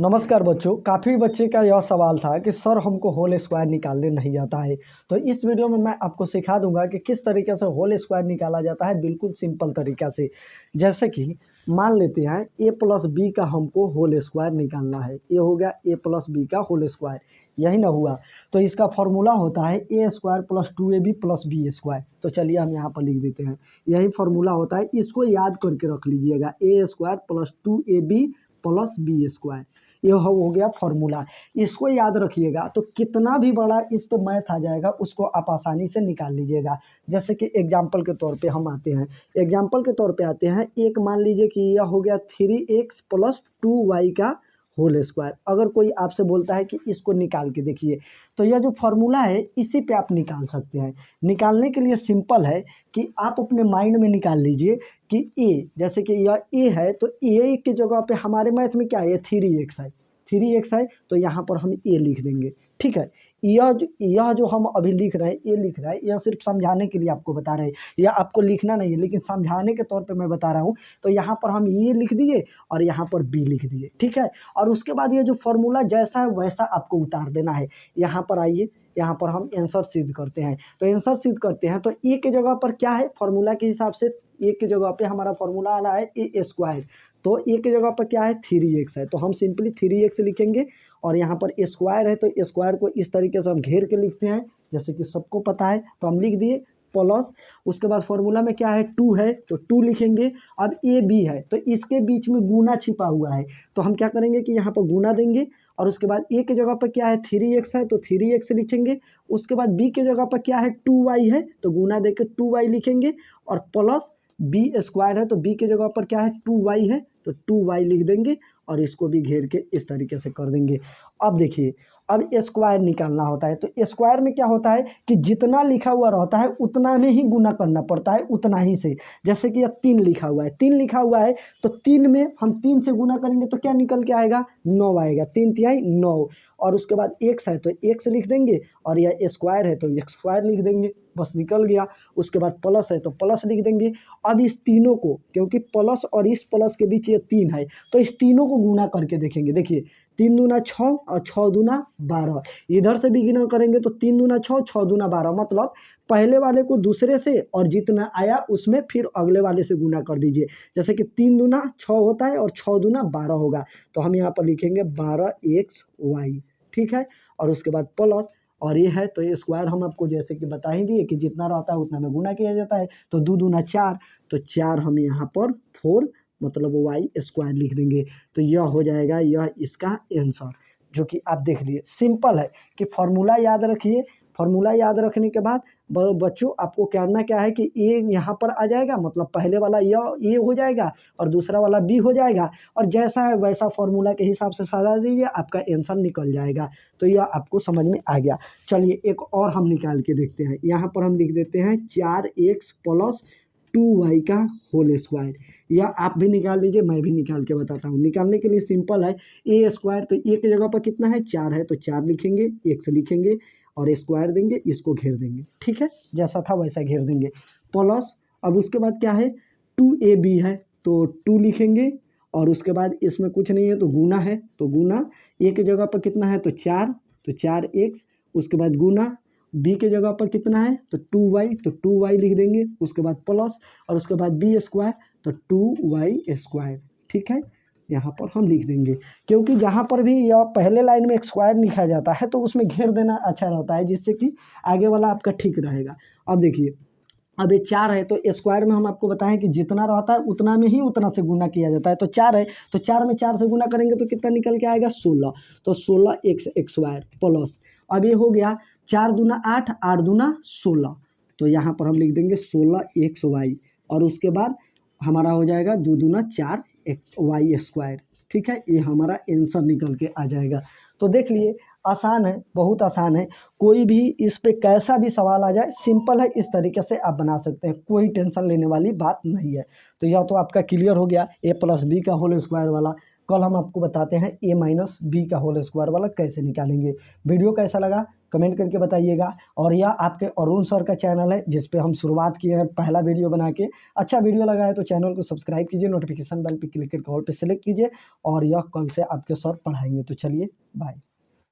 नमस्कार बच्चों। काफ़ी बच्चे का यह सवाल था कि सर हमको होल स्क्वायर निकालने नहीं आता है। तो इस वीडियो में मैं आपको सिखा दूंगा कि किस तरीके से होल स्क्वायर निकाला जाता है, बिल्कुल सिंपल तरीका से। जैसे कि मान लेते हैं a प्लस बी का हमको होल स्क्वायर निकालना है। ये हो गया a प्लस बी का होल स्क्वायर, यही ना हुआ। तो इसका फॉर्मूला होता है A square plus 2ab plus B square. तो चलिए हम यहाँ पर लिख देते हैं, यही फॉर्मूला होता है। इसको याद करके रख लीजिएगा, A square plus 2ab plus B square. ये हो गया फॉर्मूला। इसको याद रखिएगा। तो कितना भी बड़ा इस पे मैथ आ जाएगा उसको आप आसानी से निकाल लीजिएगा। जैसे कि एग्जाम्पल के तौर पे हम आते हैं, एग्जाम्पल के तौर पे आते हैं। एक मान लीजिए कि यह हो गया 3x प्लस 2y का होल स्क्वायर। अगर कोई आपसे बोलता है कि इसको निकाल के देखिए, तो यह जो फॉर्मूला है इसी पे आप निकाल सकते हैं। निकालने के लिए सिंपल है कि आप अपने माइंड में निकाल लीजिए कि ए, जैसे कि यह ए है तो ए की जगह पे हमारे मैथ में क्या है, 3x है। 3x है तो यहाँ पर हम ए लिख देंगे। ठीक है, यह जो हम अभी लिख रहे हैं, ये लिख रहा है, यह सिर्फ समझाने के लिए आपको बता रहे हैं। यह आपको लिखना नहीं है, लेकिन समझाने के तौर पे मैं बता रहा हूँ। तो यहाँ पर हम ये लिख दिए और यहाँ पर बी लिख दिए। ठीक है, और उसके बाद ये जो फॉर्मूला जैसा है वैसा आपको उतार देना है। यहाँ पर आइए, यहाँ पर हम आंसर सिद्ध करते हैं। तो आंसर सिद्ध करते हैं तो ए के जगह पर क्या है, फॉर्मूला के हिसाब से ए की जगह पे हमारा फॉर्मूला आ रहा है ए स्क्वायर। तो ए की जगह पर क्या है, 3x है। तो हम सिंपली 3x लिखेंगे और यहाँ पर स्क्वायर है तो स्क्वायर को इस तरीके से हम घेर के लिखते हैं, जैसे कि सबको पता है। तो हम लिख दिए प्लस, उसके बाद फॉर्मूला में क्या है, 2 है तो 2 लिखेंगे। अब ए बी है तो इसके बीच में गुना छिपा हुआ है, तो हम क्या करेंगे कि यहाँ पर गुना देंगे। और उसके बाद ए की जगह पर क्या है, 3x है तो 3x लिखेंगे। उसके बाद बी की जगह पर क्या है, 2y है तो गुना देकर 2y लिखेंगे। और प्लस बी स्क्वायर है तो बी की जगह पर क्या है, 2y है तो 2y लिख देंगे और इसको भी घेर के इस तरीके से कर देंगे। अब देखिए, अब स्क्वायर निकालना होता है। तो स्क्वायर में क्या होता है कि जितना लिखा हुआ रहता है उतना में ही गुना करना पड़ता है, उतना ही से। जैसे कि यह 3 लिखा हुआ है, 3 लिखा हुआ है तो 3 में हम 3 से गुना करेंगे तो क्या निकल के आएगा, 9 आएगा। 3 तिहाई 9। और उसके बाद x है तो x लिख देंगे और यह स्क्वायर है तो स्क्वायर लिख देंगे, बस निकल गया। उसके बाद प्लस है तो प्लस लिख देंगे। अब इस तीनों को, क्योंकि प्लस और इस प्लस के बीच ये 3 है, तो इस तीनों को गुना करके देखेंगे। देखिए 3 दूना 6 और 6 दूना 12। इधर से भी गुना करेंगे तो 3 दूना 6, 6 दूना 12। मतलब पहले वाले को दूसरे से और जितना आया उसमें फिर अगले वाले से गुना कर दीजिए। जैसे कि 3 दूना 6 होता है और 6 दूना 12 होगा। तो हम यहाँ पर लिखेंगे 12xy। ठीक है, और उसके बाद प्लस, और ये है तो ये स्क्वायर हम आपको जैसे कि बता ही दिए कि जितना रहता है उतना में गुना किया जाता है। तो 2 दूना 4 तो 4 हम यहाँ पर 4 मतलब वाई स्क्वायर लिख देंगे। तो यह हो जाएगा, यह इसका आंसर, जो कि आप देख लिए। सिंपल है कि फॉर्मूला याद रखिए। फॉर्मूला याद रखने के बाद बच्चों आपको करना क्या है कि ए यहाँ पर आ जाएगा, मतलब पहले वाला यह ए हो जाएगा और दूसरा वाला बी हो जाएगा। और जैसा है वैसा फॉर्मूला के हिसाब से सजा दीजिए, आपका आंसर निकल जाएगा। तो यह आपको समझ में आ गया। चलिए एक और हम निकाल के देखते हैं। यहाँ पर हम लिख देते हैं 4x प्लस 2y का होल स्क्वायर। या आप भी निकाल लीजिए, मैं भी निकाल के बताता हूँ। निकालने के लिए सिंपल है, ए स्क्वायर तो ए की जगह पर कितना है, 4 है तो 4 लिखेंगे, x लिखेंगे और स्क्वायर देंगे, इसको घेर देंगे। ठीक है, जैसा था वैसा घेर देंगे। प्लस, अब उसके बाद क्या है, 2ab है तो 2 लिखेंगे। और उसके बाद इसमें कुछ नहीं है तो गुना है तो गुना, ए की जगह पर कितना है तो 4 तो 4x। उसके बाद गुना, बी के जगह पर कितना है तो 2y तो 2y लिख देंगे। उसके बाद प्लस, और उसके बाद बी स्क्वायर तो 2y स्क्वायर। ठीक है, यहाँ पर हम लिख देंगे, क्योंकि जहाँ पर भी यह पहले लाइन में स्क्वायर लिखा जाता है तो उसमें घेर देना अच्छा रहता है, जिससे कि आगे वाला आपका ठीक रहेगा। अब देखिए, अब ये 4 है तो स्क्वायर में हम आपको बताएं कि जितना रहता है उतना में ही उतना से गुना किया जाता है। तो 4 है तो 4 में 4 से गुना करेंगे तो कितना निकल के आएगा, 16। तो 16x स्क्वायर प्लस, अब ये हो गया 4 दूना 8, 8 दूना 16। तो यहाँ पर हम लिख देंगे 16xy। और उसके बाद हमारा हो जाएगा 2 दूना 4y स्क्वायर। ठीक है, ये हमारा आंसर निकल के आ जाएगा। तो देख लिए, आसान है, बहुत आसान है। कोई भी इस पे कैसा भी सवाल आ जाए, सिंपल है, इस तरीके से आप बना सकते हैं, कोई टेंशन लेने वाली बात नहीं है। तो यह तो आपका क्लियर हो गया ए प्लस बी का होल स्क्वायर वाला। कल हम आपको बताते हैं ए माइनस बी का होल स्क्वायर वाला कैसे निकालेंगे। वीडियो कैसा लगा कमेंट करके बताइएगा। और यह आपके अरुण सर का चैनल है जिस पे हम शुरुआत किए हैं पहला वीडियो बना के। अच्छा वीडियो लगा है तो चैनल को सब्सक्राइब कीजिए, नोटिफिकेशन बेल पे क्लिक करके ऑल पे सेलेक्ट कीजिए, और यह कल से आपके सर पढ़ाएंगे। तो चलिए बाय।